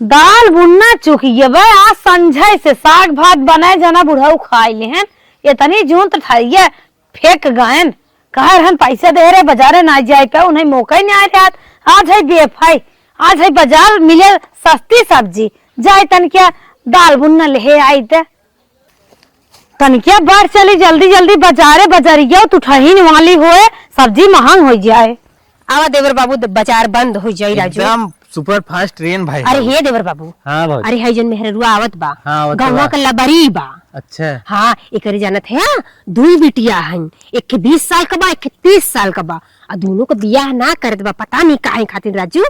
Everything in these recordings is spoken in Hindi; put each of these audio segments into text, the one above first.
दाल बुनना चुकिए भाई आज संझे से साग भात बनाए जना बुढ़ाऊ खाए ले हैं इतनी जून तो ठाइए फेंक गए कहर हम पैसे दे रहे बाजारे ना जाए पे उन्हें मौका ही नहीं आ रहा। आज है बेफाई आज है बाजार मिले सस्ती सब्जी जाए तन क्या दाल बुनना ले आई थे तन क्या बाहर चली जल्दी जल्दी बाजारे बाजारिया तू ठहीन वाली होए सब्जी महंग हो जाए। आवा देवर बाबू बाजार बंद हो जाए राजू एकदम सुपर फास्ट ट्रेन भाई। अरे हे देवर बाबू हाँ भाई। अरे है जन मेहरुआ आवत बा हाँ, गौवा का लबरी बा। अच्छा हाँ एकरे जानत है दुई बिटिया हन एक के 20 साल का बा एक के 30 साल का बा और दोनों को बियाह ना करत बा पता नहीं काहे खातिर राजू।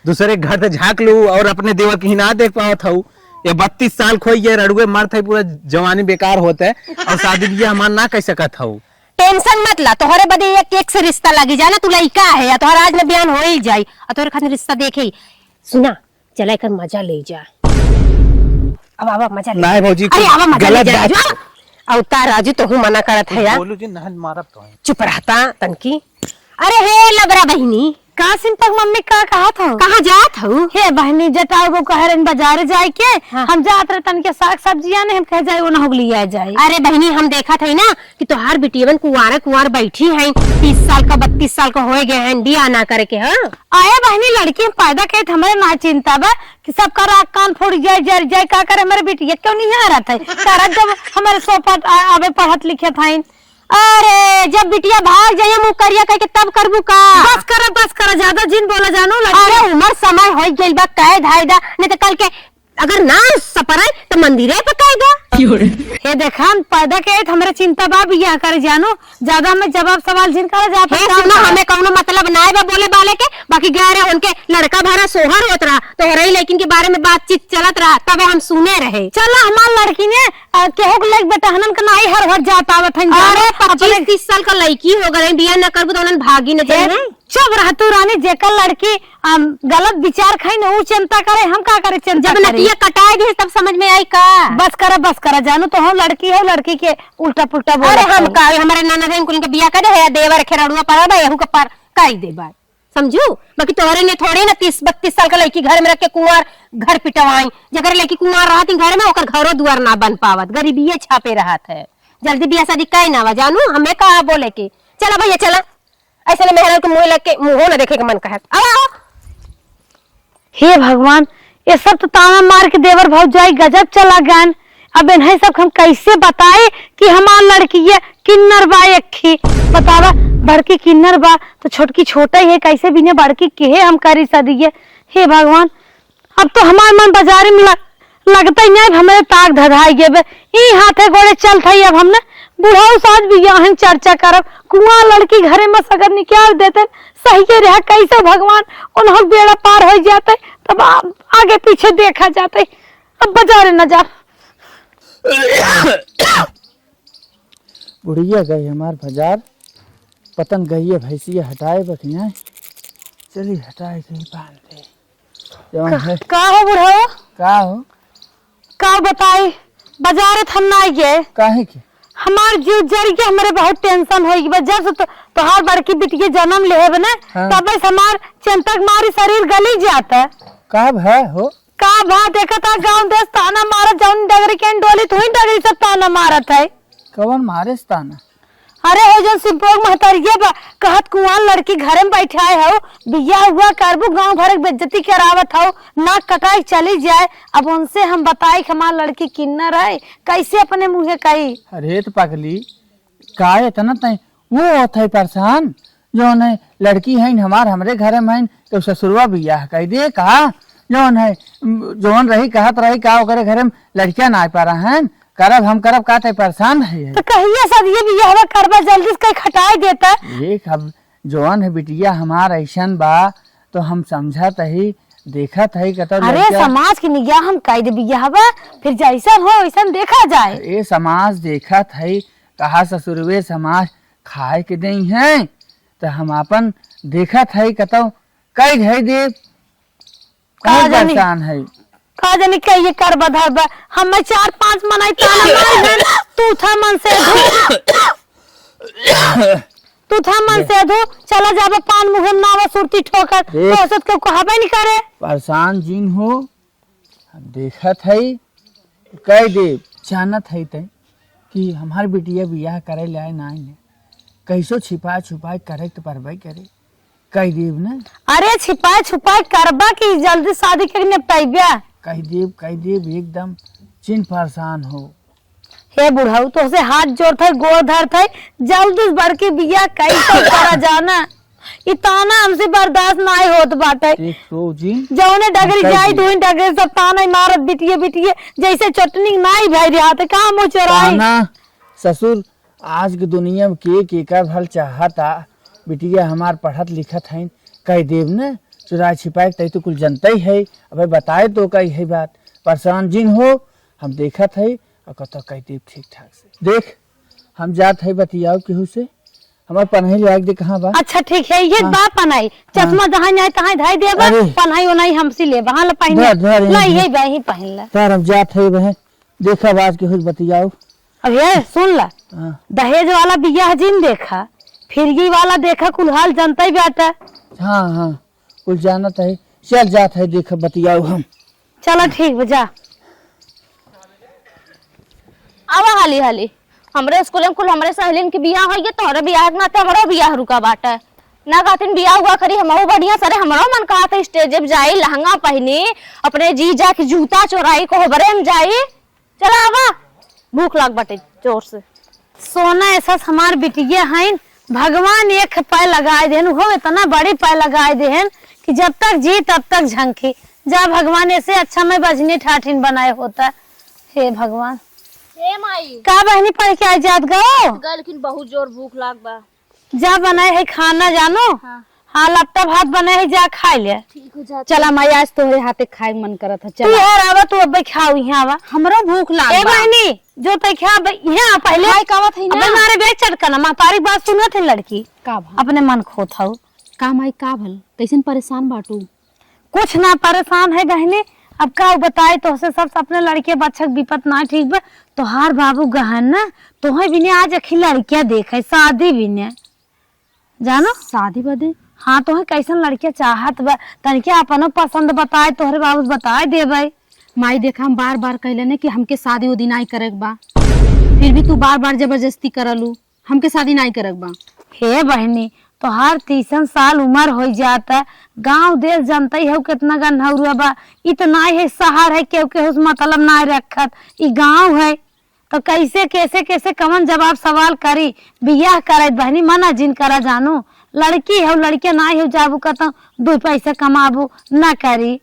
दूसरे घर से झाँक लू और अपने देवर की ना देख पावत हूँ ये 32 साल खोई ये रड़ुए मर्द है पूरा जवानी बेकार होता है और शादी बियाह हमार ना कह सकत हूँ। टेंशन मत ला तोहरे बदे एक एक से रिश्ता लगी जाना तू लइका है तोहरा आज में बयान हो ही जाई और तोहरे खातिर रिश्ता देखे सुना चला कर मजा ले जा अब आवा मजा ले नहीं भौजी अरे आवा मजा ले गलत जा बात। राजू अवतार राजू तो हूँ मना करत है यार बोलू जी ना मारब तो है। चुप रहता तनकी। अरे हे लबरा बहिनी का सिंपल मम्मी का कहा था कहाँ जात हूँ हे बहनी जटाओ को कह रहे बाजारे जाए के हाँ। हम जात रहे तन के साग सब्जियां ने हम कह जाए वो ना होगली आ जाए। अरे बहनी हम देखा था ना कि तोहार बिटियवन कुंवार बैठी हैं 30 साल का 32 साल का हो गए हैं दिया ना करके। हाँ आए बहनी लड़की हम पैदा कहे हमारे ना चिंता बा कि सबका राग कान फोड़ जाए जर जाए का करे हमारे बिटिया क्यों नहीं आ रहा था सारा जब हमारे सोपत आवे पढ़त लिखे था। अरे जब बिटिया भाग जाए मुँह करिया कह के तब करबू का बस करा ज्यादा जिन बोला जानो अरे उम्र समय हो गइल बा कह धायदा नहीं तो कल के अगर ना सपराए तो मंदिरे पकाएगा। हे देखा हम पैदा के हमारे चिंता बा बियाह करे जानो ज्यादा में जवाब सवाल जिन करे जा हे सुना हमें कौनो मतलब ना है बा बोले बाले के बाकी गए रहे उनके लड़का भरा सोहर होत रहा तो रही लेकिन के बारे में बातचीत चलत रहा तब हम सुने रहे। चलो हमार लड़की ने केहू के लग बेटा हनन का नाई हर हर जा पावत हन अरे 25-30 साल का लड़की हो गए बियाह न करबू तो उन्हें भागी न जाए। चुप रह तू रानी जेकर लड़की गलत विचार खाई न ऊ चिंता करे हम का करे चिंता जब नटिया कटाए दी तब समझ में आई का बस करा जानो तो हम लड़की है लड़की के उल्टा पुल्टा बोल। अरे हम का हमारे ननद है उनके बियाह कर दे देवर खेरड़ुआ पर बा यहू का पर काई दे बा समझू बाकी तोहरे ने थोड़ी ना 30-32 साल का लड़की घर में रख के कुंवार घर पिटवाई जगर लड़की कुंवार रहती घर में ओकर घरों दुआर ना बन पावत गरीबी छापे रहत है जल्दी बियाह शादी कई ना जानू हमें कहा बोले के चला भैया चला ऐसे ना मेहरा के मुंह लग के मुंह ना देखे के मन कहत आओ। हे भगवान ये सब तो ताना मार के देवर भाव जाई गजब चला गन अब इन्हें सब हम कैसे बताए कि हमार लड़की है किन्नर बा एक बतावा बड़की किन्नर बा तो छोटकी छोटा ही है कैसे भी ने बड़की के हम करी सदिए। हे भगवान अब तो हमार मन बाजारे में लगता ही नहीं हमें ताक धधाई गे ई हाथे गोड़े चल थई अब हमने बुढ़ाऊ साज भी यहाँ चर्चा करब कुआं लड़की घरे में सगर निकाल देते सही रह कैसे भगवान उन्होंने बेड़ा पार हो जाते तब आगे पीछे देखा जाते अब बाजारे न जा। बुढ़िया गई हमार बाजार पतन गई है भैंसिया हटाए बकिया चली हटाए गई बांध दे का हो बुढ़ाऊ का बताई बाजारे थम ना गए काहे के हमार जीव जरी के हमारे बहुत टेंशन हो गई जब से तोहार बड़की बिटिया जन्म ले बने हाँ। तब से हमार चिंतक मारी शरीर गली जाता कब है हो का भा देखा था गांव देश ताना मारा जौन डगरी के डोली थोड़ी डगरी सब ताना मारत है कवन मारे स्थाना अरे हो जो सिंपोग महतरिया कहत कुआं लड़की घरे में बैठाए हो बिया हुआ करबू गांव भर के बेइज्जती करावत हो नाक कटाई चली जाए अब उनसे हम बताए कि हमार लड़की किन्नर है कैसे अपने मुंहे कही। अरे तो पगली का इतना तय वो होता है परेशान जो है लड़की है हमरे घरे में तो ससुरवा बियाह कह दे कहा जौन है जौन रही कहत रही का ओकरे घरे में लड़कियां ना आ पा रहा है करब हम करब का ते परेशान है तो कहिए सर ये भी यह करबा जल्दी से खटाई देता एक अब जौन है बिटिया हमार ऐसन बा तो हम समझत ही देखत है कतो अरे समाज की निगाह हम कह दे बिया फिर जैसा हो वैसा देखा जाए। ए समाज देखत है कहा ससुरवे समाज खाए के दई है तो हम अपन देखत है कतो कई है दे परेशान है का जानी कहिए कर बधर बा हम 4-5 मनाई ताना मार तू था मन से तू था मन से दो चला जाबे पान मुहम नावा सुरती ठोकर तो औसत के कहबे नहीं करे परेशान जिन हो हम देखत है कह दे जानत है ते कि हमार बिटिया बियाह करे लाए ना ने कैसो छिपा छुपा करे तो परवाई करे कह देव ना। अरे छिपाए छुपाए करबा कि जल्दी शादी करके निपटाइबा। कह देव एकदम चिन परेशान हो। हे बुढ़ाऊ तो से हाथ जोड़ थे गोड़ धर थे जल्दी बढ़ के बिया कैसे करा जाना इताना हमसे बर्दाश्त ना होत बाटे। देखो जी जौने डगरी जाई दुई डगरी सब ताना मारत बिटिए बिटिए जैसे चटनी नाई भाई रहा थे कहां मुंह चोराई ना ससुर आज की दुनिया में के कर भल चाहता बिटिया हमार पढ़त लिखत है कह देव ना चुरा छिपाए तय तो कुल जनता ही है अब बताए तो कही है बात परेशान जिन हो हम देखत है और कत कह देव ठीक ठाक से देख हम जात है बतियाओ केहू से हमार पन्हई लाग दे कहां बा। अच्छा ठीक है ये बात पनाई चश्मा जहां जाए तहां धाई देबा अरे। पनाई ओनाई हमसे ले वहां ल पहन लाई है वही पहन ले तार हम जात है बहन देखा बात केहू बतियाओ। अब ये सुन ला हाँ दहेज वाला बियाह जिन देखा फिरगी वाला देखा कुल हाल जनता ही बाटा। हाँ कुल जानत है चल जात है देख बतियाओ हम। चलो ठीक बजा आवा हाली हाली हमरे स्कूल में कुल हमरे सहेलिन के बियाह होई तोहरे बियाह ना ते हमरो बियाह रुका बाटे ना कहतिन बियाह हुआ करी हमहु बढ़िया सरे हमरो मन कहत स्टेज पे जाई लहंगा पहनी अपने जीजा के जूता चोराई कोहबरे में जाई। चला आवा भूख लाग बाटे जोर से। सोना ऐसा हमार बिटिया है भगवान एक पैर लगाए देन हो इतना बड़ी पैर लगाए देन कि जब तक जी तब तक झंकी जा भगवान ऐसे अच्छा में बजनी ठाठिन बनाए होता। हे भगवान ए माई का बहनी पढ़ के आज जात गो गल लेकिन बहुत जोर भूख लाग बा जा बनाए है खाना जानो। हाँ लपटा भात बनाए है जा खा ले। ठीक हो जा चला माई आज तोहरे हाथे खाए मन करत है तू चला और आवा तू अब खाओ यहाँ आवा हमरो भूख ए लाग बा। बहनी जो तय खा यहाँ पहले खाए कावत है ना अबे मारे बेच चटकना महतारी बात सुनत है लड़की का भा अपने मन खोत हूँ का माई का भल कैसन परेशान बाटू कुछ ना परेशान है बहनी अब का बताए तो से सब अपने लड़के बच्चक विपत ना ठीक बा तोहार बाबू गहन ना तोहे बिने आज अखी लड़कियां देखे शादी बिने जानो शादी बदे हाँ तोहे कैसन लड़कियां चाहत बा तनिके अपनो पसंद बताए तोहरे बाबू बताए देबे। माई देखा हम बार बार कहले ने कि हमके शादी उदी नहीं करे बा फिर भी तू बार बार जबरदस्ती करलू हमके शादी नहीं करे बा। हे बहनी तोहार 30 साल उम्र हो जाता गांव देश जनता ही हो कितना गन्हौरुआ बा इतना है शहर है केहू के मतलब ना रखत ई गांव है तो कैसे कैसे कैसे कमन जवाब सवाल करी बियाह करे बहनी मना जिन करा जानो लड़की है लड़के ना हो जाबू कहता 2 पैसे कमाबू ना करी।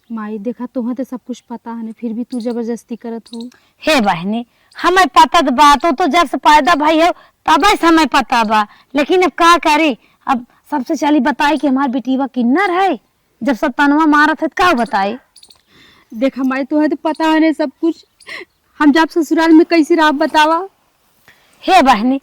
माई देखा तुम्हें तो सब कुछ पता है फिर भी तू जबरदस्ती करत हो। हे बहनी हमें पता बात हो तो जब से पैदा भाई है तब से हमें पता बा लेकिन अब का करी अब सबसे चली बताई कि हमार बेटीवा किन्नर है जब सब तनवा मारत है का बताई। देखा माई तुम्हें तो पता है सब कुछ हम जब ससुराल में कैसे रहा बतावा। हे बहनी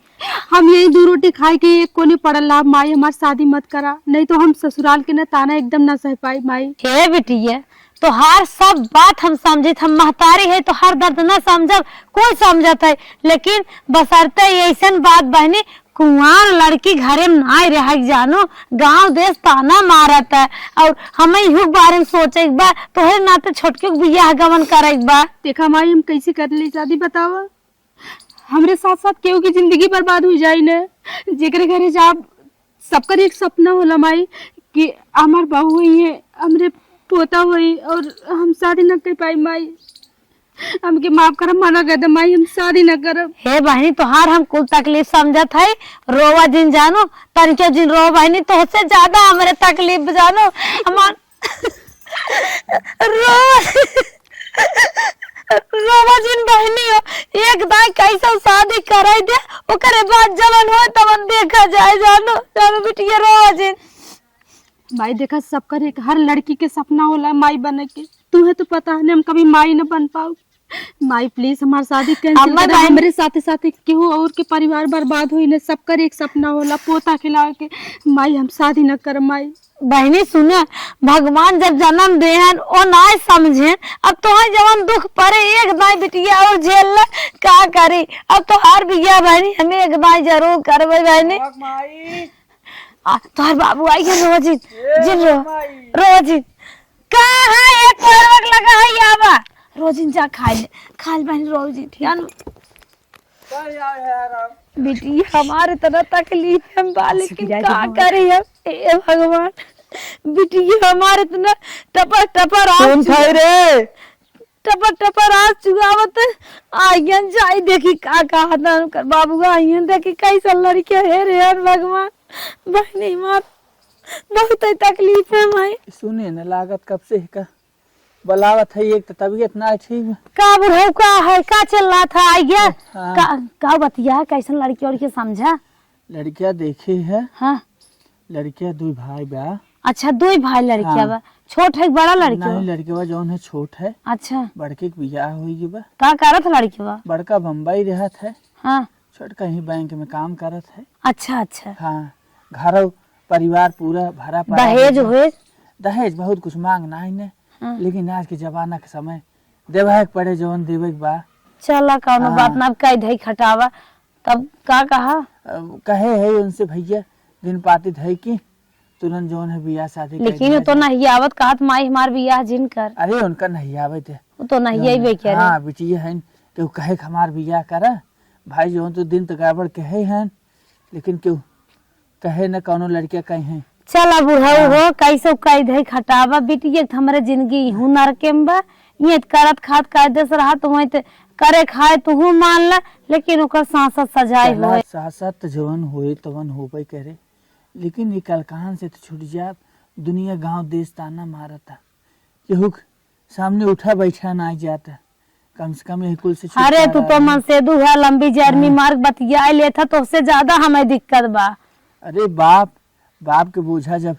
हम यही 2 रोटी खाए के एक कोने पड़ल ला माई हमार शादी मत करा नहीं तो हम ससुराल के न ताना एकदम ना सह पाई। माई हे बेटिया तो हर सब बात हम समझे हम महतारी है तो हर दर्द न समझब कोई समझत है लेकिन बसरते ऐसा बात बहनी कुंवार लड़की घरे में ना रह जानो गांव देश ताना मारत है और हमें यू बारे में सोचे बा तोहरे नाते छोटके बियाह गमन करे बा। देखा माई हम कैसे कर ली शादी बतावा हमरे साथ साथ केहू की जिंदगी बर्बाद हो जाई न जेकरे घरे जाब सबका एक सपना होला माई कि हमार बहू हुई है हमरे पोता हुई और हम शादी न कर पाई। माई हमके माफ कर मना कर दे माई हम शादी न करब। हे बहनी तोहार हम कुल तकलीफ समझत है रोवा जिन जानो तनिके जिन रो बहनी तो से ज्यादा हमारे तकलीफ जानो हमार रोवा जिन बहनी हो एक दाई कैसे शादी कराई दे ओकरे बाद जवन हो तवन देखा जाए जानो जानो बिटिया रोवा जिन। माई देखा सबका एक हर लड़की के सपना होला माई बने के तुम्हें तो पता है हम कभी माई न बन पाओ। माई प्लीज हमारी शादी कैंसिल कर हमारे साथे साथे केहू और के परिवार बर्बाद होई न सबका एक सपना होला पोता खिला के माई हम शादी न कर। माई बहनी सुने भगवान जब जन्म देहन ओ ना समझे अब तो जवन दुख पड़े एक दाई बिटिया और झेल ले का करी अब तो हर बिया बहनी हमें एक दाई जरूर करबे बहनी। तोहर बाबू आई है रोजिन जिन रोजिन कहाँ एक परवक लगा है रोजिन जा खा ले बहन रोजिन ध्यान बेटी हमारे तरह तकलीफ है बाल की क्या करे हम ए भगवान बेटी हमारे इतना टपर टपर कौन था रे? टपर टपर आज चुगावत आयन जाई देखी का कहा कर बाबू आयन देखी कैसा लड़के है रे यार भगवान बहनी मार बहुत तकलीफ है माई सुने न लागत कब से का बलावत है एक तो तबीयत ना ठीक का बुढ़ऊ का है का चल रहा था आ गया हाँ। का बतिया कैसन लड़की और के समझा लड़कियां देखे है हाँ लड़कियां दो भाई बा अच्छा दो ही भाई लड़किया हाँ। बा छोट है कि बड़ा लड़की नहीं बा? लड़के बा जौन है छोट है अच्छा बड़के के बियाह हुई बा का करत लड़की बा बड़का बम्बई रहत है हाँ छोटका ही बैंक में काम करत है अच्छा अच्छा हाँ घर परिवार पूरा भरा पड़ा दहेज है। हुए दहेज बहुत कुछ मांगना है ने हाँ। लेकिन आज के जमाना के समय देवे के पड़े जौन देवे के बा चला कौनो हाँ। बात ना कह दही खटावा तब का कहा कहे है उनसे भैया दिन पाती है कि तुरंत जौन है बियाह शादी कर लेकिन दिया वो तो जाए। नहीं आवत कहत माई हमार बियाह जिन कर अरे उनका नहीं आवे थे वो तो नहीं आई बे क्या हाँ बिटिया है कि कहे कि हमार बियाह करा भाई जो तो दिन तो गड़बड़ कहे हैं लेकिन क्यों कहे न कौनो लड़कियां कहे हैं चला बुढ़ऊ हो कैसे कह दही खटावा बेटी हमारे जिंदगी हुनर के बा ये करत खात कायदे से रहा तो करे खाए तू मान ला लेकिन ओकर सांसद सजाए चला हुए साथ जवन होए तवन होबे करे लेकिन ये कल कहां से तो छूट जा दुनिया गांव देश ताना मारता केहू सामने उठा बैठा ना जाता कम से कम यही कुल से अरे तू तो छुटकारा मन से दू है लंबी जर्नी मार्ग बतिया लेता तो उससे ज्यादा हमें दिक्कत बा अरे बाप के बोझा जब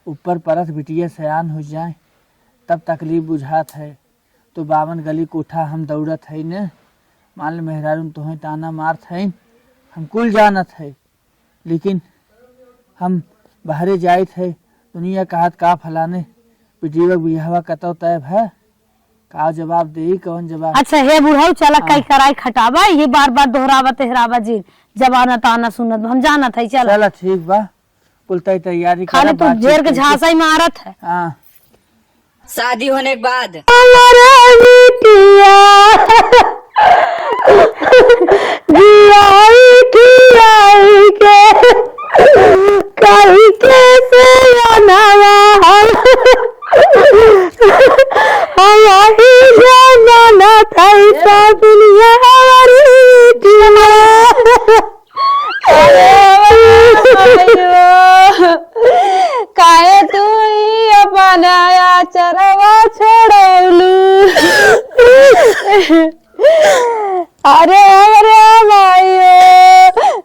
ऊपर परत बिटिया सयान हो जाए तब तकलीफ बुझात है तो 52 गली कोठा हम दौड़त है न मान लो मेहरारून तुम्हें ताना मारत है हम कुल जानत है लेकिन हम बाहरे जाइत है दुनिया कहत का फलाने बिटिया बिहावा कतौ तय है का जवाब दे कौन जवाब अच्छा हे बुढ़ऊ चला कई कराई खटावा ये बार बार दोहरावा तेहरावा जी जबाना ताना सुनत हम जानत है चला चला ठीक बा कुल तैयारी खाली तू बातचीत जेर के करके। झांसा ही मारत है हाँ शादी होने के बाद काहे तू अपनाया चरवा छोड़लू अरे अरे मायो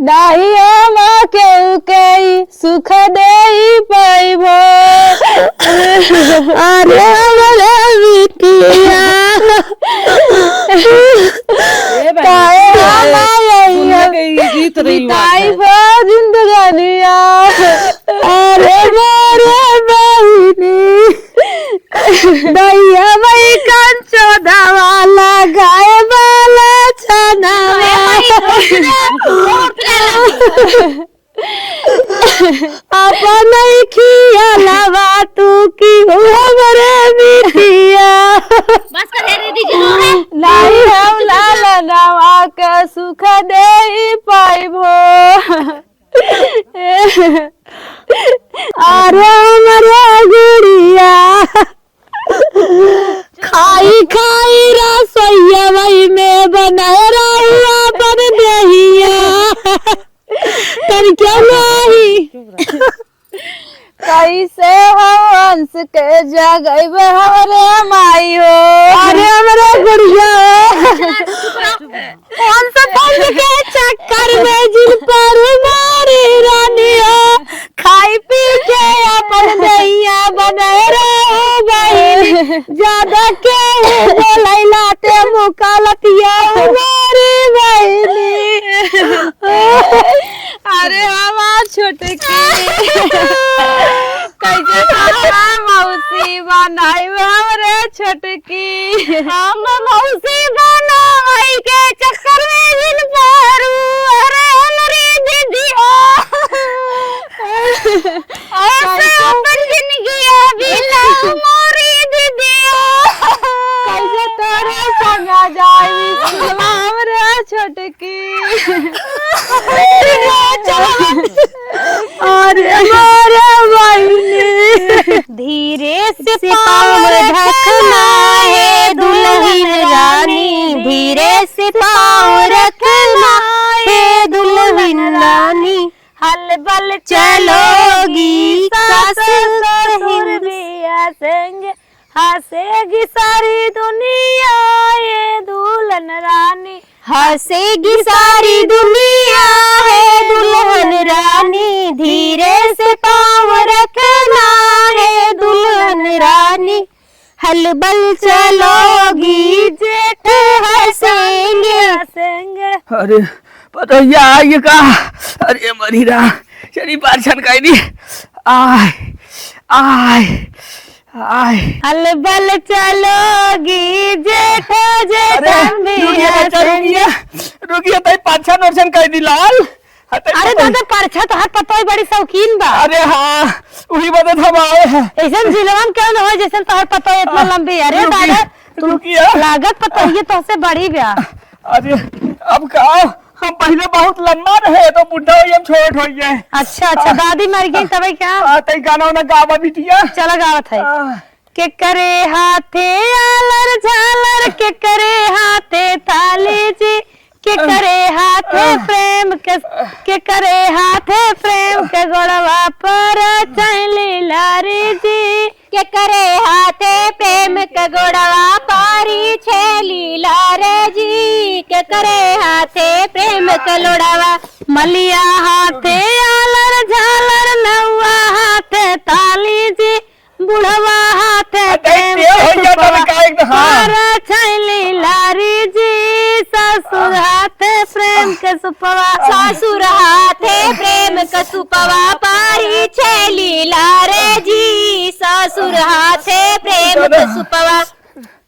नाही हम के सुख दे पाइबो अरे अरे बिटिया काहे बिताई बा जिंदगानिया अरे मोरे बहिनी दैया भाई कंचो दवाला गाय वाला छनावा अपन खियालावा तू की हमरे बिटिया बस कर रे दीजिए लाई हम लाला नवा के सुख दे पाइबो अरे हमरे गुड़िया खाई खाई रसोईया वही में बनाए रहुआ बन दहिया तर क्या नहीं कैसे हंस के जगह हमारे माई हो अरे हमारे गुड़िया हंस के चक्कर में जिन पर मारी रानी हो खाई पी के अपन दैया बनाए रहो भाई ज्यादा के बोलाई लाते मुकालतिया मारी बहनी अरे हमार छोटे कैसे मौसी बनाई हमरे छोटकी हम मौसी बनाई के चक्कर में जिन पारू अरे हमारी दीदी ऐसे अपन जिंदगी अभी ना मोरी दीदी कैसे धीरे से पाँव रखना है दुल्हन रानी, धीरे से पाँव रखना है दुल्हन रानी। हल बल चलोगी सास ससुर बिया संग, हंसेगी सारी दुनिया ये दुल्हन रानी। हंसेगी सारी दुनिया है दुल्हन रानी, धीरे से पाँव रखना है दुल्हन रानी। हल बल चलोगी जेठ हंसेंगे। अरे पतोहिया ये का, अरे मरीरा शरीर पार छनकाई दी। आय आय आय। हल बल चलोगी जेठ रुकिए तई पाछा नोशन कह दी लाल। अरे दादा परछा तो हाथ पतोई बड़ी शौकीन बा। अरे हाँ वही बदत हम आए हैं। ऐसा जिलवन क्यों न हो जैसे तोहर पतोई इतना लंबी। अरे दादा तू लागत पतोई तो से बड़ी ब्या। अरे अब का हम पहले बहुत लंबा रहे तो बुढ़ा हम छोट हो गए। अच्छा अच्छा दादी मर गई तब क्या तई गाना ना गावा बिटिया। चला गावत है। के करे हाथे आलर झालर, के करे हाथे थाली जी, के करे हाथे प्रेम के करे हाथे प्रेम के गोड़वा पर चली लारी जी, के करे हाथे प्रेम के गोड़वा पारी छेली लारे जी, के करे हाथे प्रेम के लोड़वा। मलिया हाथे आलर झालर, नौवा हाथे ताली जी, बुढ़वा हाथे प्रेम छैली लारी जी, ससुर हाथे प्रेम के सुपवा। सासुर हाथे प्रेम के सुपवा पारी छेली लारे जी, ससुर हाथे प्रेम के सुपवा।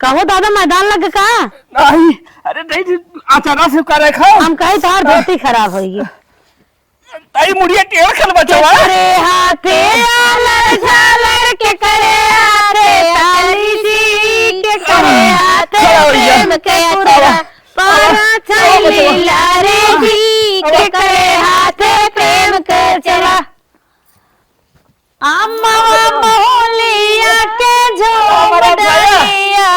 कहो दादा मैदान लग का। नहीं अरे नहीं अचानक से करे खा। हम कहे तार धोती खराब होगी। तई मुड़िया टेढ़ खल बचवा। करे हाथे आलर झालर, के करे हाथे ताली जी, के करे हाथे प्रेम के सुपवा पारा छैली लारे जी, के करे हाथे प्रेम के चला। अम्मा मोहलिया के झूम डलिया,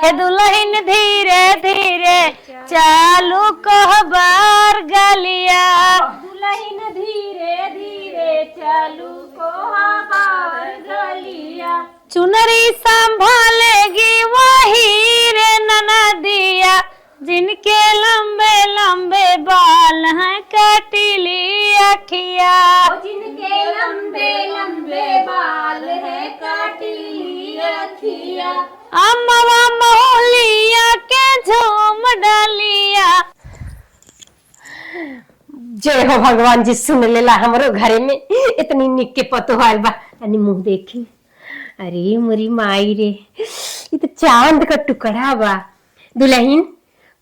हे दुल्हन धीरे धीरे चालू कहबार गलिया। दुल्हन धीरे धीरे चालू कहबार गलिया। चुनरी संभालेगी वही रे ननदिया, जिनके लंबे लंबे बाल हैं कटीली अखिया। जिनके लंबे लंबे बाल है काटीली अखिया। अम्मा मोहलिया के झूम डलिया। जय हो भगवान जी, सुन लेला हमरो घरे में इतनी निक के पतो आयल बा। तनी मुंह देखी। अरे मोरी माई रे, ये तो चांद का टुकड़ा बा। दुल्हन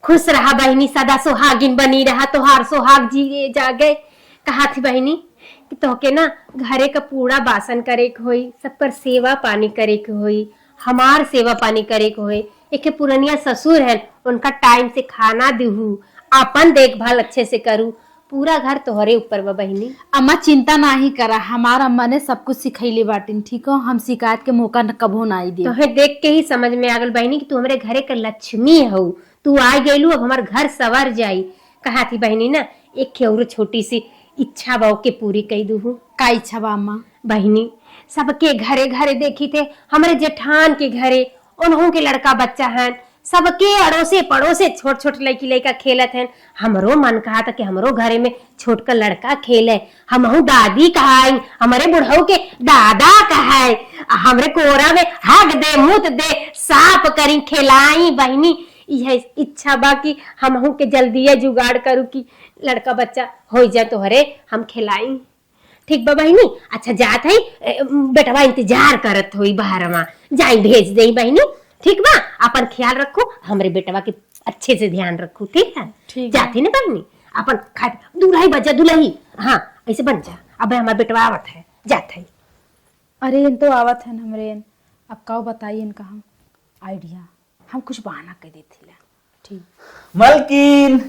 खुश रहा बहनी, सदा सुहागिन बनी रहा, तोहार सुहाग जी जागे। कहा थी बहनी कि तोहके ना घरे का पूरा बासन करे के होई, सब पर सेवा पानी करे के होई, हमार सेवा पानी करे के होई। एक पुरनिया ससुर है, उनका टाइम से खाना दूहू, अपन देखभाल अच्छे से करूँ। पूरा घर तोहरे ऊपर बा बहनी। अम्मा चिंता नहीं करा, हमारा अम्मा ने सब कुछ सिखैले बाटिन। ठीक हो, हम शिकायत के मौका न कबो ना दे। तोहे देख के ही समझ में आ गल बहनी कि तू हमारे घरे का लक्ष्मी हो। तू आ गईलू, अब हमार घर सवर जाई। कहा थी बहनी ना एक और छोटी सी इच्छा बाओ के पूरी कई दूहू। का इच्छा बा अम्मा? बहनी सबके घरे घरे देखी थे, हमारे जेठान के घरे उन्हों के लड़का बच्चा है, सबके अड़ोसे पड़ोसे छोट छोट लड़की लड़का खेलत हैं। हमरो मन कहा था कि हमरो घरे में छोट का लड़का खेले, हमहू दादी कहाई, हमारे बुढ़ऊ के दादा कहाई, हमरे कोरा में हग दे मुत दे साफ करी खिलाई। बहनी यह इच्छा बा कि हमहू के जल्दी जुगाड़ करू कि लड़का बच्चा हो जाए तोहरे हम खिलाई। ठीक बा बहनी? अच्छा जात है, बेटवा इंतजार करत हुई बाहर में, जाई भेज दे बहनी। ठीक बा, अपन ख्याल रखो, हमारे बेटवा के अच्छे से ध्यान रखो। ठीक है? जाती ना बहनी, अपन खा दुल्ही बजा दुल्ही। हाँ ऐसे बन जा। अब हमारा बेटवा आवत है, जात है। अरे इन तो आवत है हमरे। अब का बताइए इनका हम आइडिया, हम कुछ बहाना कर देते। ठीक मलकिन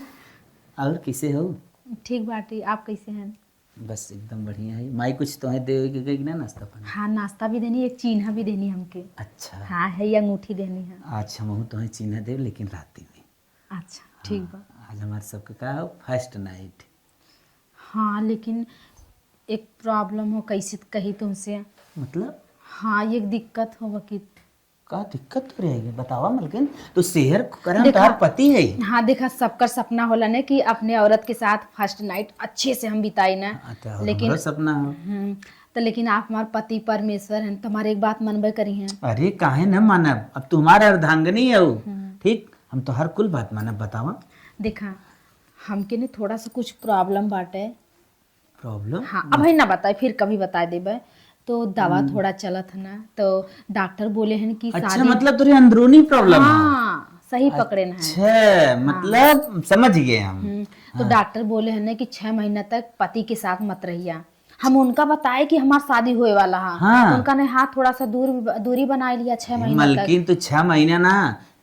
और कैसे हो? ठीक बाटी, आप कैसे हैं? बस एकदम बढ़िया है। माई कुछ तो है दे के गई ना नाश्ता पानी? हाँ नाश्ता भी देनी, एक चिन्ह भी देनी हमके। अच्छा हाँ है, ये अंगूठी देनी है। अच्छा महू तो है चिन्ह दे लेकिन राती में। अच्छा ठीक बा। आज हमारे सबके का हो फर्स्ट नाइट। हाँ लेकिन एक प्रॉब्लम हो, कैसे कही तुमसे। मतलब हाँ ये एक दिक्कत हो कि का दिक्कत तो रहेगी बतावा मलकिन। तो शहर करम तार पति है। हाँ देखा, सबका सपना होला ना कि अपने औरत के साथ फर्स्ट नाइट अच्छे से हम बिताई ना। लेकिन सपना हो। तो लेकिन आप हमारे पति परमेश्वर हैं, तुम्हारे एक बात मनबे करी हैं। अरे काहे न मानब, अब तुम्हारा अर्धांगनी है वो। ठीक, हम तो हर कुल बात मानब। बतावा। देखा हमके ने थोड़ा सा कुछ प्रॉब्लम बाटे। प्रॉब्लम? हाँ अब है ना बताए, फिर कभी बता देबे। तो दवा थोड़ा चलत है ना, तो डॉक्टर बोले हैं कि अच्छा मतलब तुझे अंदरूनी प्रॉब्लम है? हाँ सही पकड़े ना है। अच्छा मतलब समझ गए हम। तो डॉक्टर बोले हैं ना कि 6 महीना तक पति के साथ मत रहिया। हम उनका बताए कि हमार शादी होए वाला है। हाँ। तो उनका ने हाथ थोड़ा सा दूरी बना लिया 6 महीना तक। मलकिन तो 6 महीना ना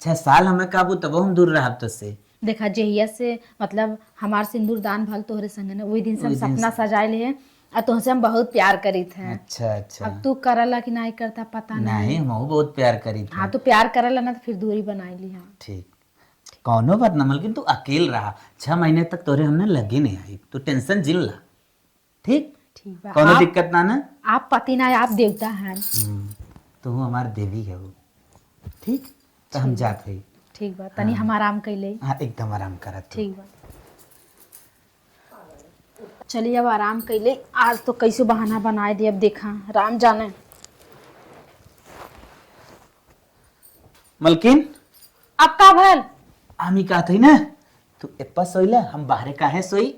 6 साल हमें काबू तब हम दूर रह तुझसे। देखा जहिया से मतलब हमार सिंदूर दान भल तोहरे संग ने, वही दिन से हम सपना सजाए ले और तुमसे हम बहुत प्यार करी थे। अच्छा अच्छा। अब तू करला कि नहीं करता पता नहीं, मैं बहुत प्यार करी थी। हाँ तो प्यार करला ना तो फिर दूरी बनाई ली। हाँ ठीक, कौनो बात ना मलकिन, तू अकेल रहा 6 महीने तक तोरे हमने लगी नहीं आई, तू टेंशन जिल ला। ठीक ठीक बा। कौनो दिक्कत ना ना। आप पति ना, आप देवता हैं। तो वो हमार देवी है वो। ठीक, तो हम जाते हैं। ठीक बा, तनी हम आराम कैले। हाँ एकदम आराम करत। ठीक बा, चलिए अब आराम कैले। आज तो कैसे बहाना बनाए दे, अब देखा राम जाने। मलकिन अब का भल? हम ही कहते ना तू एप्पा सोइला, हम बाहरे काहे सोई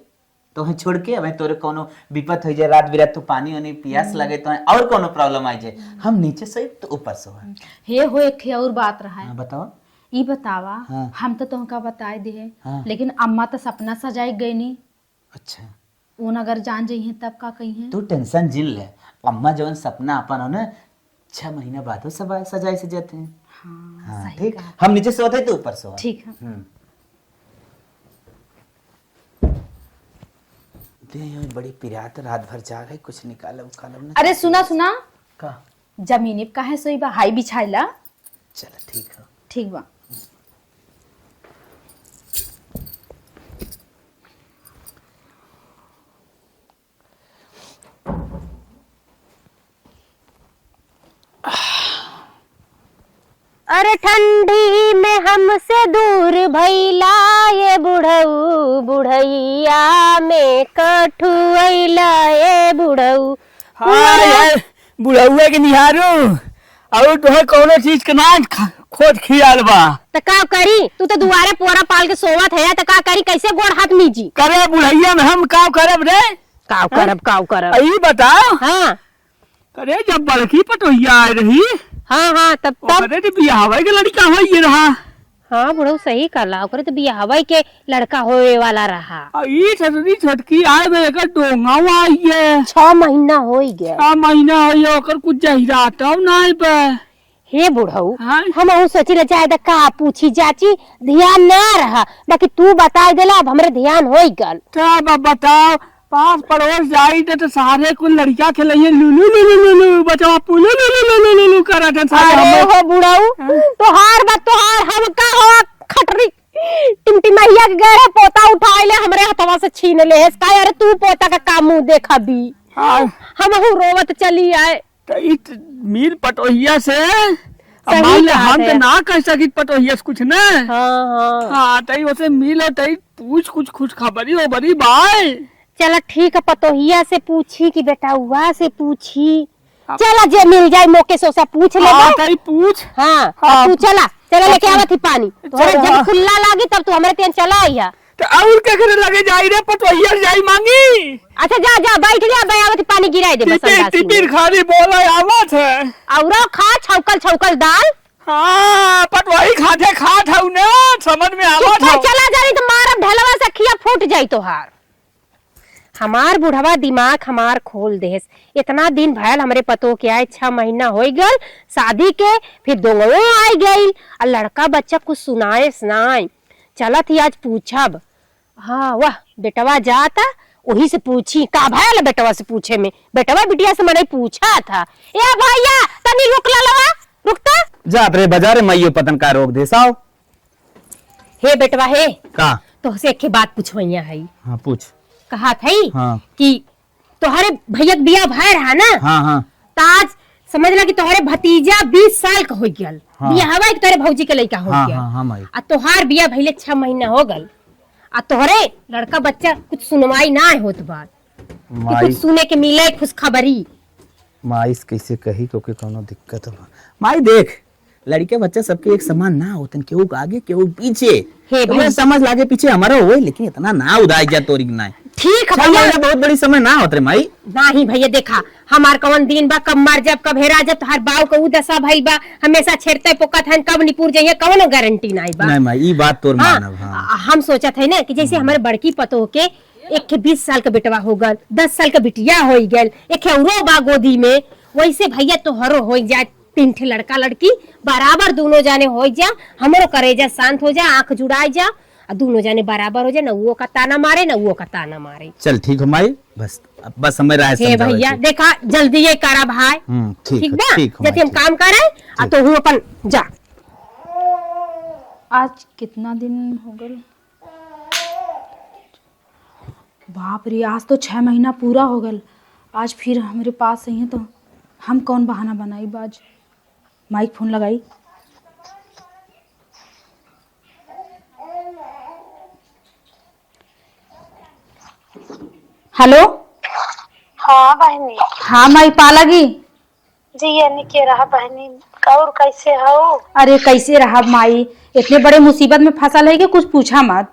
तो है छोड़ के। अब तोरे कोनो विपत हो जाए, रात बिरात तू पानी वानी पियास लगे तो और कोनो प्रॉब्लम आ जाए, हम नीचे सोई तो ऊपर सो। हे हो एक और बात रहा है। बताओ। ई बतावा। हाँ। हम तो तुमका बताए दे। हाँ। लेकिन अम्मा तो सपना सजाई गई नहीं। अच्छा उन अगर जान जाइए तब का कही है। तू टेंशन जिल ले, अम्मा जवन सपना अपन हो ना 6 महीना बाद हो सब सजाए से जाते हैं। हाँ सही ठीक, कहा। हम नीचे सोते तो ऊपर सो। ठीक है। बड़ी पिरात रात भर जाग है, कुछ निकालब उकालब ना। अरे सुना सुना, का जमीनी पे काहे सोई बा, हाई बिछाइला। चल ठीक है। ठीक बा। अरे ठंडी में हमसे दूर भैला ये बुढ़ऊ, बुढ़ैया में कठुआइला ये बुढ़ऊ। बुढ़ौआ के निहारू और तो है कोनो चीज के ना खोज खियाल बा। तो का करी, तू तो दुआरे पोरा पाल के सोवत है, तो का करी, कैसे गोड़ हाथ मीजी करे बुढ़ैया में हम का करब रे? काव करब। अई बताओ। हाँ अरे जब बड़की पटोहिया आ रही, हाँ तब अरे तो बियाहवे के लड़का होइए रहा। हाँ बुढ़ऊ सही कहला, ओकरे तो बियाहवा के लड़का होए वाला रहा। ई छोटी छोटकी आए में एकर डोंगा आई है। 6 महीना हो गया। 6 महीना है ओकर कुछ जहिरा तब नहीं पे। हे बुढ़ऊ, हाँ? हम सोची जाए तो का पूछी जाची, ध्यान ना रहा, बाकी तू बता देला, अब हमरे ध्यान हो गल। तब बताओ, पास पड़ोस जाई तो सारे कुल लड़का खेलइए लुलु लुलु लुलु, बचवा पुलु लुलु लुलु लुलु करत है सारे। अरे हो बुढ़ऊ, तोहार बात तोहार, हम का हो खटरी टिमटिमैया के गए पोता उठा ले हमरे हथवा से छीन ले। का अरे तू पोता का काम मुंह देखा भी। हम रोवत चली आए। तो इत मीर पटोहिया से सही मान ले बात हम है। तो ना कह सकी पटोहिया से कुछ न। हाँ हाँ तई उसे मिले तई पूछ कुछ खुश खबरी हो बड़ी बाय। चला ठीक है, पतोहिया से पूछी कि बेटा हुआ से पूछी। चला जे मिल जाए मौके से पूछ ले। तई पूछ। हाँ हाँ। तू चला लेके आवत ही पानी, तोहरा जब खुला लागी तब तू हमरे तेन चला आइया। तो और के करे लगे जाई रे पटोहिया जाई मांगी। अच्छा जा बैठ जा, आवत ही पानी गिराई दे बस। टिपिर खाली बोला आवत है। औरो खा छौकल दाल। हाँ पटवाई खाते खात हूँ ना, समझ में आवत है। चला जाई तो मारब ढलवा से खिया फूट जाई तोहार। हमार बुढ़वा दिमाग हमार खोल देस। इतना दिन भयल हमरे पतो के आए, 6 महीना हो गल शादी के, फिर दोंगो आ गई और लड़का बच्चा कुछ सुनाए। चलत ही आज पूछब। हाँ वाह बेटवा जाता वही से पूछी का भाई बेटवा से पूछे में, बेटवा बिटिया से मैंने पूछा था। ए भैया तनी रुक लवा, रुकता जा रे बाजार में यो पतन का रोक दे साओ। हे बेटवा हे का तो से एक बात पूछवैया है। हाँ पूछ। कहा थई हाँ। कि तोहरे भैया बिया भाई रहा ना, हाँ हाँ ताज समझ ला कि तोहरे भतीजा 20 साल का हो गया। हाँ। बिया हवा कि तोहरे भौजी के लड़का हो हाँ गया। हाँ हाँ माई। आ तोहार बिया भइले 6 महीना हो गल, आ तोहरे लड़का बच्चा कुछ सुनवाई ना होत बात कि माई कुछ सुने के मिले खुशखबरी। माई कैसे कही क्योंकि कोनो दिक्कत हो। माई देख लड़के बच्चे सबके एक समान ना होते, केहू आगे केहू पीछे। हे तुम्हें समझ लागे पीछे हमारा होए, लेकिन इतना ना उदाई जा तोरी ना। ठीक है 6 भैया, महीना बहुत बड़ी समय ना होते रे माई। नहीं भैया देखा हमार कौन दिन बा, कब मर जब कब हेरा जब तोहार बाव का उ दशा भइल बा, हमेशा छेड़ते पोकत हन कब निपुर जाइए कौनो गारंटी नहीं बा। नहीं माई ई बात तोर हाँ, मानब। हाँ हम सोचत है ना कि जैसे हमारे बड़की पतो के एक के 20 साल का बेटवा हो गल, 10 साल का बिटिया हो गल, एक औरो बा गोदी में, वैसे भैया तोहरो हो जा 3 ठे लड़का लड़की बराबर दोनों जाने हो जा, हमरो करेजा शांत हो जा, आंख जुड़ाई जा, और दोनों जाने बराबर हो जा, ना वो का ताना मारे ना वो का ताना मारे। चल ठीक हो माई, बस समय रहा हे भैया देखा जल्दी ये करा भाई। ठीक बा जब हम काम करे आ तो हूँ अपन जा। आज कितना दिन हो गए? बाप रे आज तो 6 महीना पूरा हो गल। आज फिर हमारे पास ही है तो हम कौन बहाना बनाई बाज। माइक फोन लगाई। हेलो हाँ बहनी। हाँ माई पालागी जी यानी के रहा बहनी, और कैसे हो? अरे कैसे रहा माई, इतने बड़े मुसीबत में फंसल है कि कुछ पूछा मत।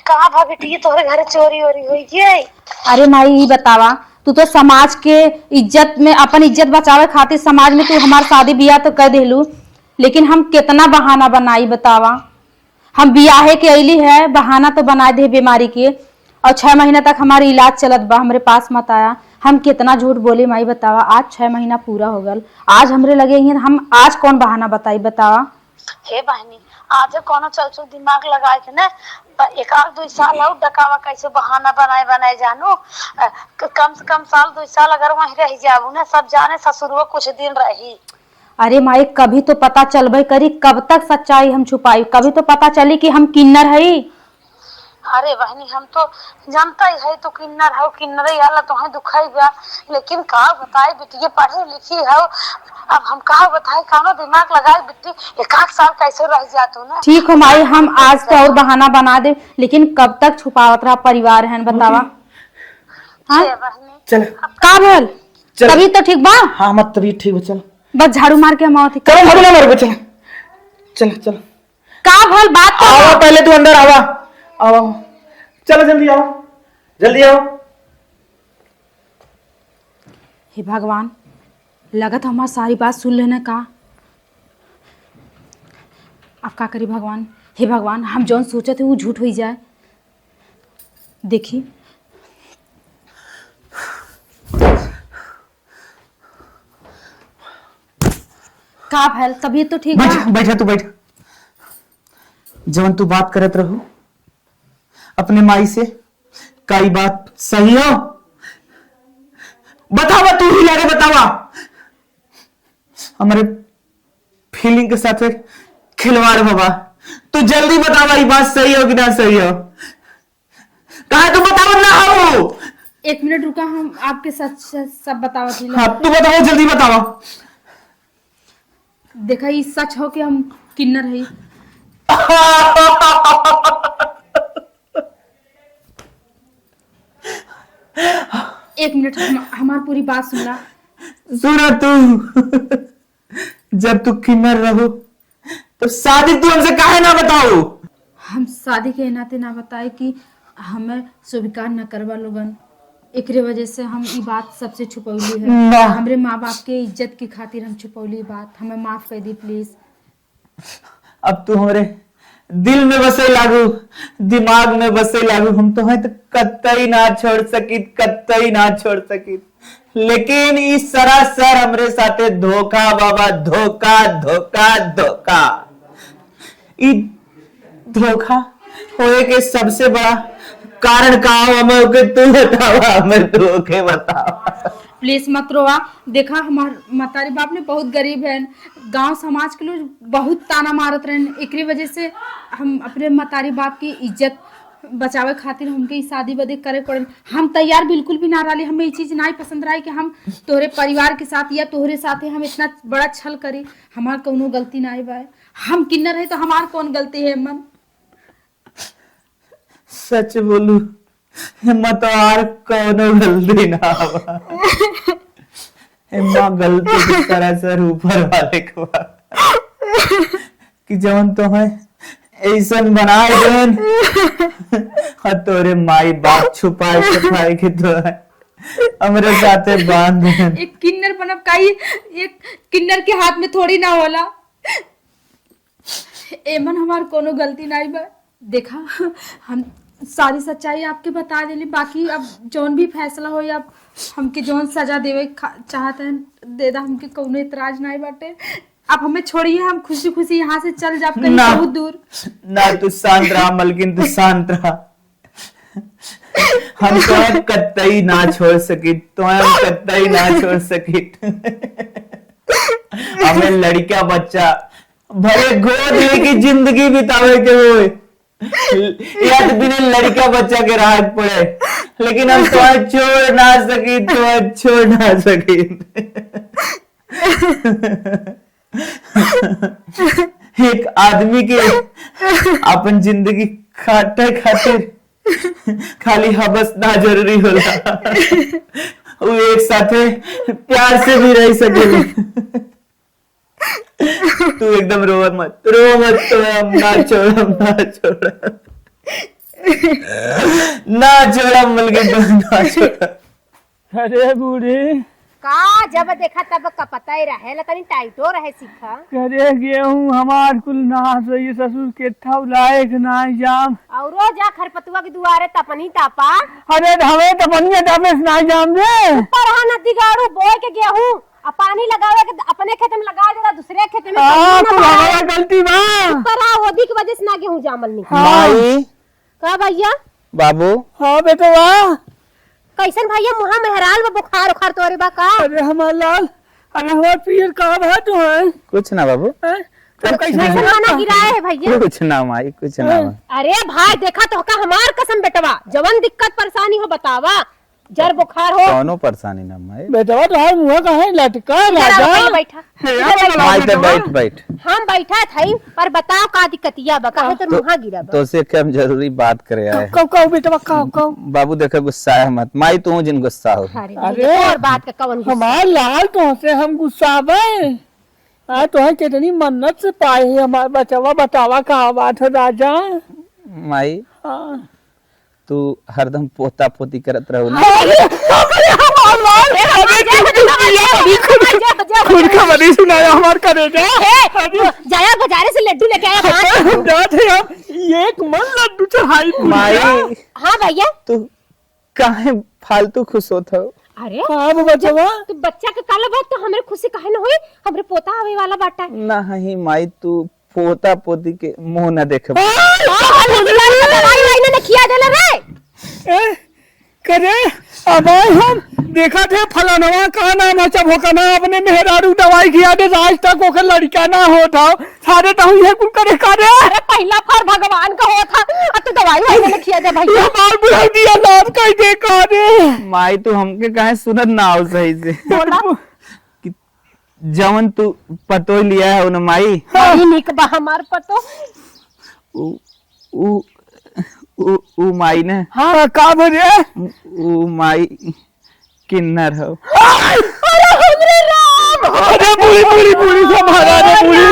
कहाँ भाभी टी तोहरे घर चोरी वोरी हुई है? अरे माई ये बतावा, तू तो समाज के इज्जत में अपन इज्जत बचावे खातिर समाज में तू हमार शादी बियाह तो कर देलू, लेकिन हम कितना बहाना बनाई बतावा। हम बियाहे के अली है, बहाना तो बना दे बीमारी के, और 6 महीना तक हमारा इलाज चलत बा, हमरे पास मत आया। हम कितना झूठ बोले माई बतावा। आज 6 महीना पूरा हो गल, आज हमरे लगे ही हम आज कौन बहाना बताई बतावा। हे बहनी आज कोनो चल दिमाग लगाए थे ना, एक आध 2 साल और डकावा कैसे बहाना बनाए जानू। कम से कम साल 2 साल अगर वहीं रह जाबू ना, सब जाने ससुरवा कुछ दिन रही। अरे माई कभी तो पता चलबे करी, कब तक सच्चाई हम छुपाई, कभी तो पता चली कि हम किन्नर है। अरे बहनी हम तो जानता ही है तो किन्नर हो, किन्नर आला तो है दुखाई बा, लेकिन का बताए बिटिया पढ़ी लिखी हो, अब हम का बताए कानो दिमाग लगाए बिट्टी एक आध साल कैसे रह जातू ना। ठीक हो माई, हम आज तो और बहाना बना दे, लेकिन कब तक छुपावत रहा परिवार है बतावा। हाँ बहनी चल का भेल? चल। तभी तो ठीक बा। हाँ मत तभी ठीक हो। चल बस झाड़ू मार के हम आवत। चलो मत मार चल चल चल। का भेल बात तो आओ पहले तू अंदर आवा, आओ चलो जल्दी आओ, जल्दी आओ। हे भगवान, लगत हमारी सारी बात सुन लेने का। अब का करी भगवान? हे भगवान हम जौन सोचे थे वो झूठ हो जाए। देखी का भैल? तबीयत तो ठीक बैठ बा? बैठा तू बैठ। जवन तू बात करत रहू अपने माई से, कई बात सही हो? बतावा, तू ही लगे बतावा। हमारे फीलिंग के साथ खिलवाड़ बाबा, तू जल्दी बतावा ये बात सही हो कि ना सही हो। कहा तू बतावा ना हो। 1 मिनट रुका, हम आपके सच सब बतावा थी। हाँ तू बताओ, जल्दी बतावा। देखा ये सच हो कि हम किन्नर है। एक मिनट हमारी पूरी बात सुनना। सुना तू, जब तू किन्नर रहो तो शादी तू हमसे काहे ना बताओ। हम शादी के नाते ना बताए कि हमें स्वीकार न करवा लोगन, एकरे वजह से हम ये बात सबसे छुपौली है। हमरे माँ बाप के इज्जत की खातिर हम छुपौली बात, हमें माफ कर दी प्लीज। अब तू हमारे दिल में बसे लागू, दिमाग में बसे लागू। हम तो है तो कतई ना छोड़ सकी, कतई ना छोड़ सकी, लेकिन इस सरासर हमरे साथे धोखा बाबा, धोखा धोखा धोखा। ई धोखा होए के सबसे बड़ा कारण का हो हमें ओके तू बतावा, हमें तू ओके बतावा। प्लीज मत रोआ। देखा हमार मतारी बाप ने बहुत गरीब है, गांव समाज के लोग बहुत ताना मारत रहे, एकरी वजह से हम अपने मतारी बाप की इज्जत बचावे खातिर हमके ई शादी बदे करे पड़े। हम तैयार बिल्कुल भी ना रही, हमें ये चीज नहीं पसंद रही कि हम तोहरे परिवार के साथ या तोहरे साथे हम इतना बड़ा छल करी। हमार कोनो गलती ना बा, हम किन्नर है तो हमार कौन गलती है मन। सच बोलू हिम्मत और कोनो गलती ना बा, हिम्मत गलती की तरह से ऊपर वाले के बा कि जवन तो है ऐसन बनाए देन और तोरे माई बाप छुपाए छुपाए के तो है हमरे साथे बांध देन। एक किन्नर बनब काई एक किन्नर के हाथ में थोड़ी ना होला। एमन हमार कोनो गलती नहीं बा। देखा हम सारी सच्चाई आपके बता देली, बाकी अब जौन भी फैसला हो या हमके जौन सजा देवे चाहते हैं दे दा, हमके कोनो इतराज नहीं बाटे। आप हमें छोड़िए, हम खुशी खुशी यहाँ से चल जाब कहीं ना। बहुत दूर। ना तू शांत रहा मलकिन, तू शांत रहा। हम तो कतई ना छोड़ सकी, तो हम कतई ना छोड़ सकी। हमें लड़का बच्चा भले गोद लेके जिंदगी बितावे के होए या तो बिना लड़का बच्चा के राहत पड़े, लेकिन हम तो छोड़ ना सकी, तो छोड़ ना सकी। एक आदमी के अपन जिंदगी काटे खातिर खाली हबस ना जरूरी होला, वो एक साथे प्यार से भी रह सके। तू एकदम रो मत, तो हम ना छोड़ ना छोड़ा मलकिन, तो ना छोड़ा। अरे बूढ़ी का जब देखा तब का पता ही रहे तनी टाइटो रहे सीखा। करे गेहूं हमार कुल नाश रही, ससुर के था लायक ना जाम। औरो जा खरपतुआ के दुआरे तपनी तापा। अरे हमें तो बनिया टापे ना जाम दे। पर हा नदी गाड़ू बोए के गेहूं आ पानी लगावे के अपने खेत में लगा देला, दूसरे खेत में कुल हमारा गलती बा। पर ओदी की वजह से ना गेहूं जामल नहीं। माई का भैया बाबू, हाँ बेटा वाह। कैसन भैया मुहा मेहराल में बुखार उखार तोरे बा का? अरे हमार लाल, अरे हमार पियर का है तो है कुछ ना बाबू, तो कैसे कैसन खाना गिराए है भैया? कुछ ना माई, कुछ ना माई। अरे भाई देखा तो का हमार कसम बेटवा, जवन दिक्कत परेशानी हो बतावा, जर बुखार हो कौनो परेशानी ना माई। बेटा तुम्हारा मुंह का है लटका इधर आओ, राजा। भैया बैठा माई तो बैठ बैठ। हम बैठा थई, पर बताओ का दिक्कतिया बा, काहे तो मुहा गिरा बा? तो से के हम जरूरी बात करे आए। कहो बेटा कहो। बाबू देखो गुस्सा है मत, माई तू जिन गुस्सा हो। अरे और बात का कवन गुस्सा? हमार लाल तो से हम गुस्सा बे। तो है कितनी मन्नत से पाए है हमार बचवा, बतावा कहा बात है राजा। माई तू हरदम पोता पोती करत रहो ना। खुद का बनी सुनाया हमार करेगा। जाया बाजारे से लड्डू लेके आया पांच। जाते हम एक मन लड्डू चढ़ाई। माई हाँ भैया, तू काहे फालतू खुश होत हो? अरे हाँ बचवा, तू बच्चा के काला बात तो हमरे खुशी काहे न होई? हमरे पोता आवे वाला बाटा। नहीं माई तू पोता पोती के मुंह न देखे। खिया देला रे करे अब हम देखा थे फलानवा का नाम है चबोकना अपने मेहरारू दवाई खिया दे, आज तक ओकर लड़का ना होता सारे तो ये कुल करे करे। अरे पहला फर भगवान का हो था, अब तो दवाई वाले खिया दे भैया। मार बुला दिया नाम कह दे का रे। माई तू हमके काहे सुनत ना हो सही से? बोला कि जवन तू पतो लिया है उन माई, बड़ी निक बा हमार पतो। उ माई ने हाँ का बोले उ माई किन्नर हो। अरे हमरे राम, अरे पूरी संभाला रे पूरी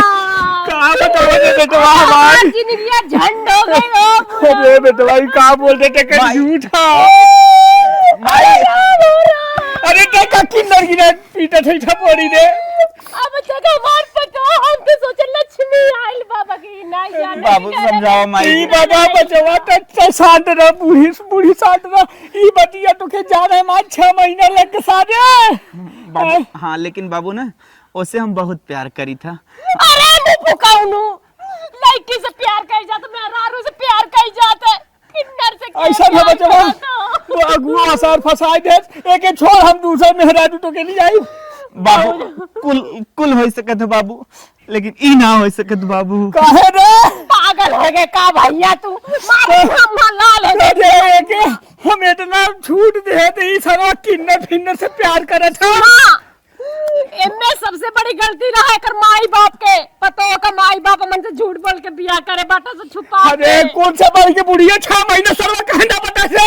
का बताओ रे बेटवा हमार जिंदगिया झंड हो गई हो। अरे बेटवा का बोल रहे थे झूठा। अरे क्या किन्नर गिरा पीटा थे छपोड़ी रे। अब जगह हमार पतो, हम तो सोचल लक्ष्मी आइल बाबा की ना जाने। बाबू समझाओ माई। ई बाबा बचवा तो शांत रह, बूढ़ी शांत रह। ई बतिया तो के जा रहे मां 6 महीना लग के सारे बाबू हाँ, लेकिन बाबू ना उसे हम बहुत प्यार करी था। अरे मुंह फुकाउनु, लड़की से प्यार कई जात, मैं रारू से प्यार कई जात है, किन्नर से ऐसा ना बचवा वो अगुआ आसार फसाए दे एक छोड़ हम दूसरे मेहरारू तो के नहीं आई बाबू कुल हो सकत है बाबू, लेकिन ई ना हो सकत बाबू। काहे रे पागल हो गए का भैया तू मार लाल हो अरे के हम इतना छूट दे ते ई सारा किन्नर फिन्नर से प्यार करे था। इनमें सबसे बड़ी गलती रहा है कर माई बाप के पतो का माई बाप मन से झूठ बोल के बियाह करे बाटा से छुपा अरे कौन सा बाई के बुढ़िया 6 महीने सरवा कहना बता से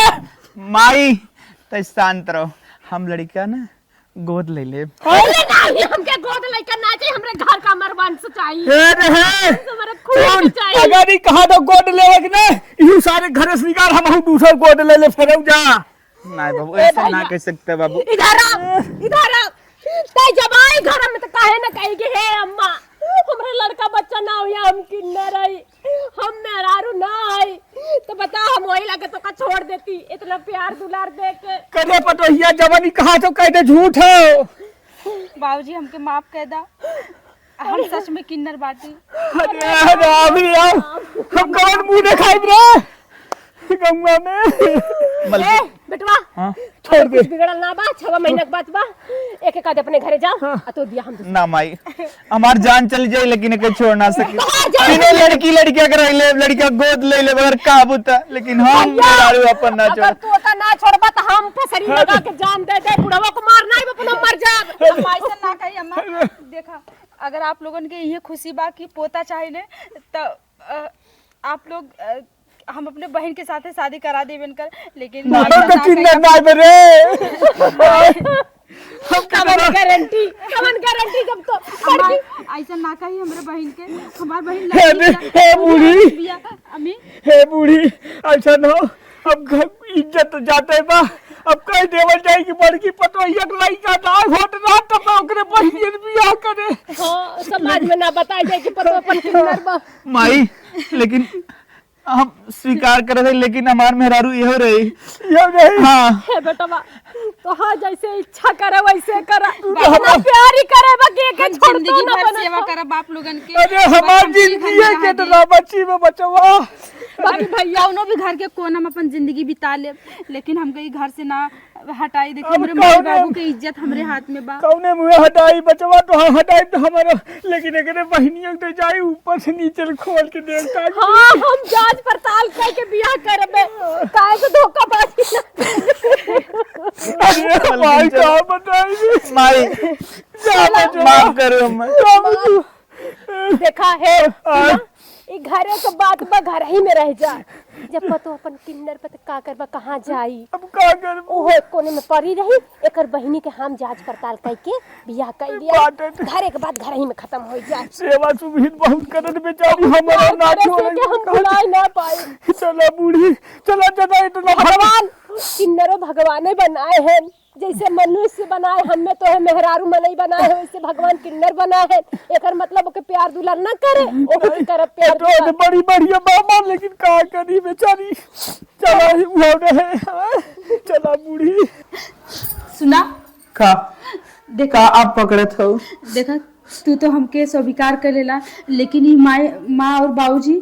माई तो शांत रहो, हम लड़का ना गोद ले ले। अरे नहीं हमके गोद लेकर ना चाहिए, हमरे घर का मरवान से चाहिए। हमारे खून चाहिए। अगर ही कहा तो गोद लेवे कि ना यू सारे घर से निकाल हम दूसरा गोद ले ले फिर जा। नहीं बाबू ऐसा ना कह सकते बाबू। इधर आ तय जब आई घर में तो काहे ना कही कि हे अम्मा हमरे लड़का बच्चा ना हुआ हम किन्नर रही हम मेहरारू ना आई तो बता हम वही लगे तो का छोड़ देती इतना प्यार दुलार दे के। करे पटोहिया जवानी कहा तो कहते झूठ है। बाबूजी हमके माफ कर दा, हम सच में किन्नर बाटी। अरे अभी आओ हम कौन मुंह दिखाई रे गंगा में बेटवा हाँ छोड़ दे कुछ बिगड़ल ना बा 6 महीना के बाद बा एक एक आदे अपने घरे जा तो दिया हम ना माई हमार जान चली जाए लेकिन एके छोड़ ना सके। तीनों लड़की अगर ले लड़का गोद ले ले बगैर काबू था, लेकिन हम मेहरारू अपन ना छोड़। अगर तोता ना छोड़बा तो हम फसरी लगा के जान दे दे बुढ़वा को मारना है अपना मर जा। अम्मा ऐसा ना कही अम्मा, देखा अगर आप लोगन के ये खुशी बा कि पोता चाहिए तो आप लोग हम अपने बहन के साथ शादी करा देबन कर, लेकिन हम कवन गारंटी जब तो ऐसा ना कही हमरे बहन के, हमार बूढ़ी अम्मी हे बूढ़ी ऐसा न हो अब घर इज्जत जाते बा अब कह देवल जाए कि बड़की पतोहिया के लइका ना होत ना तब ओकरे बहिन बियाह करे। हां समाज में ना बताई जाए कि पतो पर किन्नर बा माई लेकिन हम स्वीकार कर रहे लेकिन हमार मेहरारू यहो रही। हाँ हे बेटवा तो हाँ जैसे इच्छा करे वैसे करा अपना प्यार ही करे बाकी के छोड़ जिंदगी दो भर ना सेवा करब आप लोगन के। अरे हमार जिंदगी है कितना बच्ची में बचवा बाकी भैया उनो भी घर के कोना में अपन जिंदगी बिता ले, लेकिन हमके ई घर से ना हटाई। देखिए हमरे माई बाबू के इज्जत हमरे हाथ में बा। कौने मुंह हटाई बचवा तो हाँ हटाई तो हमारा, लेकिन एकरे बहिनिया तो जाई ऊपर से नीचे खोल के देखता। हाँ हम जांच पड़ताल करके बियाह करबे काहे को धोखाबाजी ना। अरे भाई का बताई माई माफ करो अम्मा। देखा है ई घरे के बात बा घर ही में रह जा, जब पतो अपन किन्नर पे का करबा कहां जाई। अब का कर ओहो कोने में पड़ी रही एकर बहिनी के हम जांच पड़ताल करके बियाह कर दिया घरे के बाद घर ही में खत्म हो जाए। सेवा सुविधा बहुत करत बेचारी हमारा ना छोड़े के हम भुलाई ना पाए। चला बूढ़ी चला चला इतना भगवान किन्नरो भगवाने बनाए हैं, जैसे मनुष्य बनाए हमें तो है मेहरारू मनई बनाए है वैसे भगवान किन्नर बनाए है। एकर मतलब ओके प्यार दुलार ना करे ओके की करब प्यार तो बड़ी बढ़िया बाबा, लेकिन का करी बेचारी चला ही हो रहे चला बूढ़ी सुना का देखा आप पकड़त हो। देखा तू तो हमके स्वीकार कर लेला, लेकिन ई माँ और बाबूजी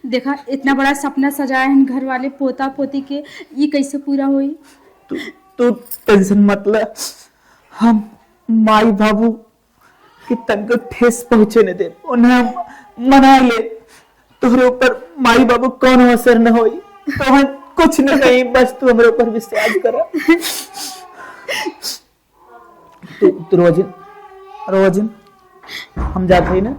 देखा इतना बड़ा सपना सजाए हैं घर वाले पोता पोती के, ये कैसे पूरा हुई। तू टेंशन मत ले, हम माई बाबू के तनको ठेस पहुंचे दे, उन्हें हम मना ले। तुम्हारे ऊपर माई बाबू कौन असर न होई तो हम कुछ न कहीं, बस तू हमारे ऊपर विश्वास करा। तू रोजन हम जाते ही ना